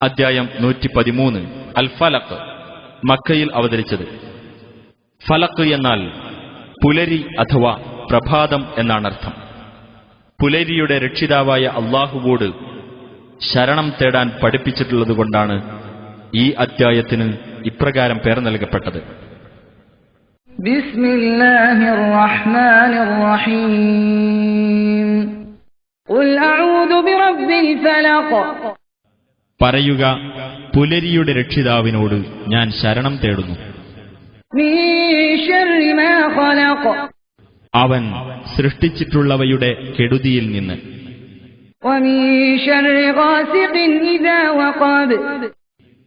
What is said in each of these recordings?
അദ്ധ്യായം 113 അൽ ഫലഖ്. മക്കയിൽ അവതരിച്ചത്. ഫലഖ് എന്നാൽ പുലരി അഥവാ പ്രഭാതം എന്നാണർത്ഥം. പുലരിയുടെ രക്ഷിതാവായ അള്ളാഹുവോട് ശരണം തേടാൻ പഠിപ്പിച്ചിട്ടുള്ളതുകൊണ്ടാണ് ഈ അദ്ധ്യായത്തിന് ഇപ്രകാരം പേർ നൽകപ്പെട്ടത്. ബിസ്മില്ലാഹിർ റഹ്മാനിർ റഹീം. ഖുൽ അഊദു ബിറബ്ബിൽ ഫലഖ്. പറയുക, പുലരിയുടെ രക്ഷിതാവിനോട് ഞാൻ ശരണം തേടുന്നു. മിൻ ശർരി മാ ഖലഖ്. അവൻ സൃഷ്ടിച്ചിട്ടുള്ളവയുടെ കെടുതിയിൽ നിന്ന്. വമിൻ ശർരി ഗാസിഖിൻ ഇദാ വഖബ്.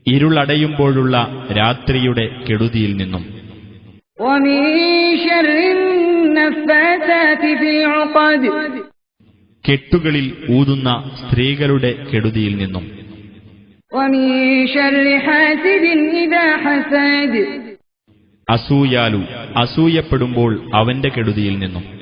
ഇരുളടയുമ്പോഴുള്ള രാത്രിയുടെ കെടുതിയിൽ നിന്നും. വമിൻ ശർരി നഫ്ഫാതാതി ഫിൽ ഉഖദ്. കെട്ടുകളിൽ ഊതുന്ന സ്ത്രീകളുടെ കെടുതിയിൽ നിന്നും. വമിൻ ശർരി ഹാസിദിൻ ഇദാ ഹസദ്. അസൂയാലു അസൂയപ്പെടുമ്പോൾ അവന്റെ കെടുതിയിൽ നിന്നും.